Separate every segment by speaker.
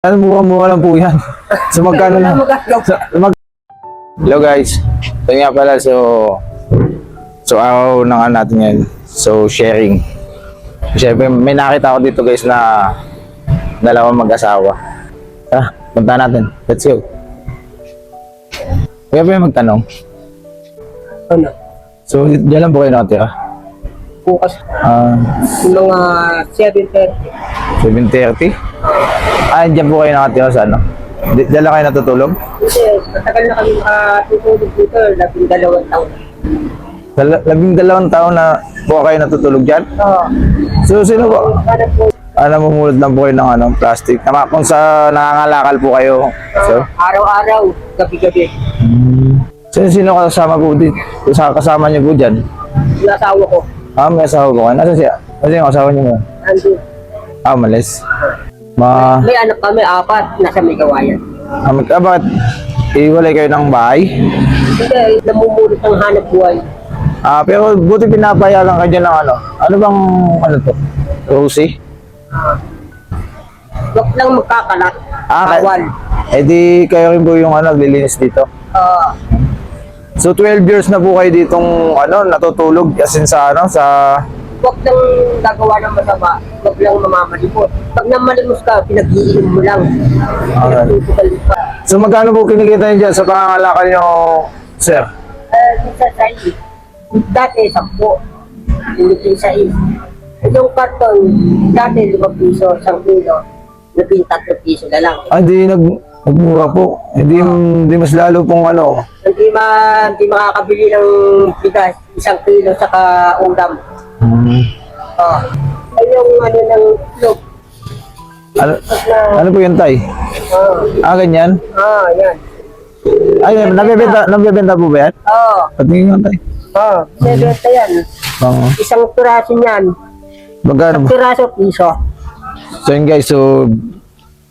Speaker 1: Ano, mura-mura lang po yan. So magkano lang? Hello guys. So nga pala, so araw na nga natin yan. So sharing. Siyempre may nakita ako dito guys na dalawang mag-asawa. Punta natin. Let's go. Kaya ba yung magtanong?
Speaker 2: Ano?
Speaker 1: So diyan lang po kayo nakatira?
Speaker 2: Bukas. Mga 7:30.
Speaker 1: 7:30? Diyan po kayo nakatira sa ano? Diyan lang kayo natutulog?
Speaker 2: Kasi matagal na kami tutulog dito, 12 taon.
Speaker 1: Sa 12 taon na po kayo natutulog dyan?
Speaker 2: Oo.
Speaker 1: So sino po?
Speaker 2: Hanap po.
Speaker 1: Namumulot lang po kayo ng ano, plastic. Kung sa nangangalakal po kayo. So?
Speaker 2: Araw-araw, gabi-gabi.
Speaker 1: Sino kasama po dito? Kasama niyo po dyan?
Speaker 2: Yung asawa ko.
Speaker 1: May asawa po kayo. Nasaan siya? Nasaan yung asawa niyo mo?
Speaker 2: Nandun.
Speaker 1: Malis.
Speaker 2: May anak kami, 4, nasa may gawayan.
Speaker 1: Bakit? Iwalay kayo ng bahay?
Speaker 2: Hindi, namumulot ng hanap buhay.
Speaker 1: Pero buti pinapayagan ka dyan ng ano? Ano bang, ano to? Rosie?
Speaker 2: Huwag lang magkakalat. Bawal.
Speaker 1: Di kayo rin po yung naglilinis dito? So 12 years na po kayo ditong natutulog as in sa
Speaker 2: Huwag lang gagawa ng masama. Huwag lang mamamalipot. Pag namalimos ka, pinag-iinom mo lang. Pinagtutukal pa.
Speaker 1: So magkano po kinikita niyo dyan sa pangangalakal niyo, sir?
Speaker 2: Minsan sa is. Dati, 10. Hindi sa is. Yung karton, dati 5 piso, 1 kilo. Naging 3 piso na lang.
Speaker 1: Di nagmura po. Hindi mas lalo pong
Speaker 2: Hindi makakabili ng bigas, 1 kilo saka ulam. Ay yung ng itlog.
Speaker 1: Ano po yan, tay? Ganyan?
Speaker 2: Yan.
Speaker 1: Ay, nabibenta po ba yan? Patingin nga, tay.
Speaker 2: Bebenta yan. Isang piraso niyan.
Speaker 1: Magkano?
Speaker 2: Piraso, piso.
Speaker 1: So yun guys,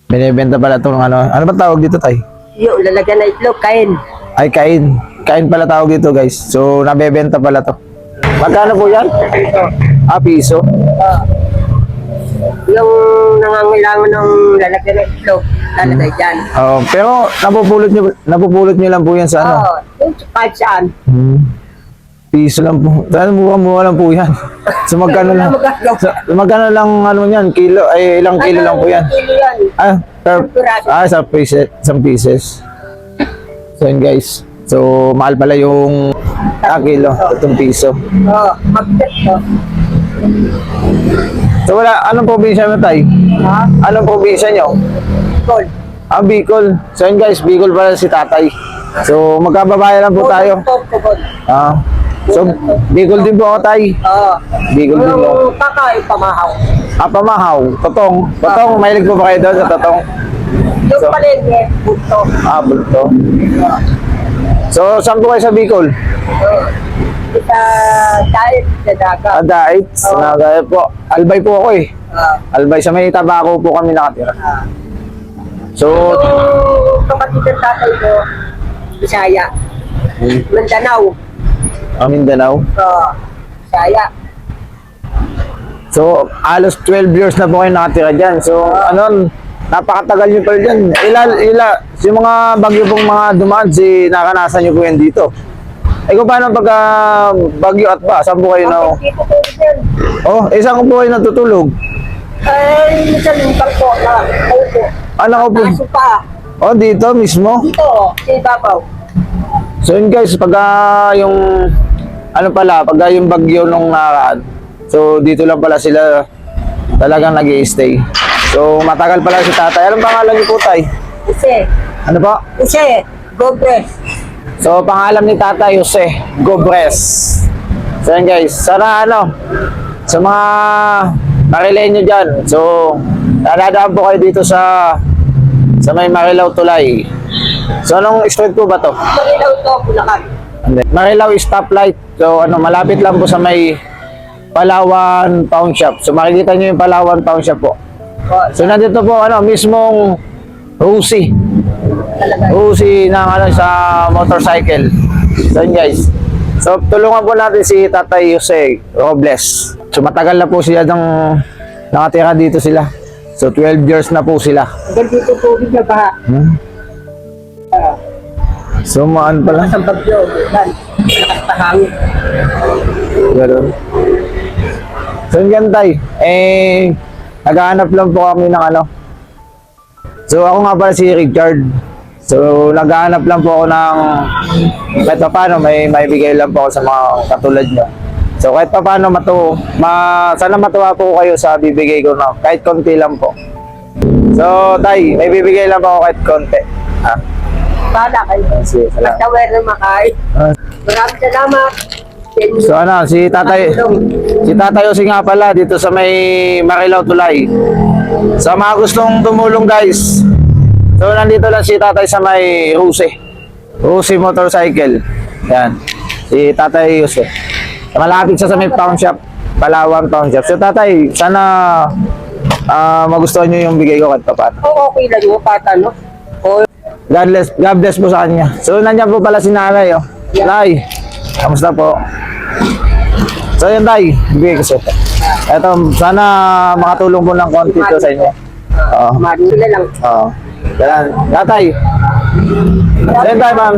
Speaker 1: binibenta pala itong ano ba tawag dito, tay?
Speaker 2: Yung lalagyan na itlog, kain.
Speaker 1: Ay, kain. Kain pala tawag dito guys. So nabebenta pala to. Magkano po yan? Piso.
Speaker 2: Yung nangangailangan ng lalagyan na itlog, lalagay dyan.
Speaker 1: Pero napupulot nyo lang po yan sa
Speaker 2: Yung kahit saan.
Speaker 1: Piso lang po. Dahil mura lang po yan. So magkano lang? Magkano lang yan? Kilo? Ilang kilo lang po yan?
Speaker 2: Kilo yan.
Speaker 1: Sa pieces. So yun guys. So mahal pala yung kilo. 3 piso.
Speaker 2: Magkat to.
Speaker 1: So anong probinsya mo, tay? Anong probinsya nyo?
Speaker 2: Gold.
Speaker 1: Bicol. So yun guys, Bicol pala si tatay. So magkababayan lang po tayo. So Bicol din po ako, tay. Bicol din po.
Speaker 2: Yung kakain, pamahaw.
Speaker 1: Pamahaw. Totong. Mahilig po ba kayo doon sa totong?
Speaker 2: Yung palengke, bulto.
Speaker 1: Bulto. So saan po kayo sa Bicol?
Speaker 2: Sa diet sa dagat.
Speaker 1: Diet? Nagaya po. Albay po ako eh. Albay. Sa may Tabaco po kami nakatira. So
Speaker 2: yung kapatid ng tatay ko, Bisaya. Mindanao.
Speaker 1: Mindanao?
Speaker 2: Bisaya.
Speaker 1: So halos 12 years na po kayo nakatira dyan. So napakatagal nyo pa dyan. Yung mga bagyo pong mga dumaan, nakanasan nyo po yan dito. Kung paano pagka bagyo at ba? Saan po kayo saan po kayo natutulog?
Speaker 2: Minsan yung palko na upo.
Speaker 1: Nakaupo?
Speaker 2: Taso pa.
Speaker 1: Dito mismo?
Speaker 2: Dito, sa ibabaw.
Speaker 1: So yun guys, pagka yung pagka yung bagyo nung nakaraan, so dito lang pala sila talagang nag-i-stay. So matagal pala si tatay. Anong pangalan niyo po, tay?
Speaker 2: Jose.
Speaker 1: Ano po?
Speaker 2: Jose, Gobres.
Speaker 1: So pangalan ni tatay, Jose Gobres. So yun guys, sana sa mga Marileño dyan, so dadaan po kayo dito sa may Marilao Tulay. So anong street po ba to?
Speaker 2: Marilaw to, Bulacan.
Speaker 1: Marilao stoplight. So malapit lang po sa may Palawan Pawn Shop. So makikita nyo yung Palawan Pawn Shop po. So nandito po mismong Rosie ng sa motorcycle. So yun guys. So tulungan po natin si Tatay Jose Robles. So matagal na po siya nakatira dito sila. So 12 years na po sila.
Speaker 2: Hanggang dito tubig na baha.
Speaker 1: So maan pala.
Speaker 2: Sa bagyo, dan. Lakas pa hangin.
Speaker 1: Ganun. So yun tay, naghahanap lang po kami ng ano. So ako nga pala si Richard. So naghahanap lang po ako ng kahit pa paano may bigay lang po ako sa mga katulad nyo. So kahit pa paano sana matuwa po kayo sa bibigay ko na kahit konti lang po. So tay, may bibigay lang po ako kahit konti. Ha?
Speaker 2: Bala kayo.
Speaker 1: Sige, salamat.
Speaker 2: Basta aware na makain. Maraming salamat.
Speaker 1: So ano, si Tatay Jose nga pala dito sa may Marilao Tulay. Sa mga gustong tumulong guys. So nandito lang si Tatay sa may Jose Motorcycle. Yan. Si Tatay Jose. Malapit siya sa may pawn shop, Palawan pawn shop. So Tatay, sana magustuhan niyo yung bigay ko kahit papaano.
Speaker 2: Oo, okay lang yung pata, no? O,
Speaker 1: God bless po sa kanya. So nandiyan po pala si Nanay, oh. Nay, kamusta po? So yun tay, bigay ko sa ito. Ito, sana makatulong po ng konti to sa inyo. Oo.
Speaker 2: Manila lang.
Speaker 1: Oo. Yan. Tatay. So yun tay, ma'am.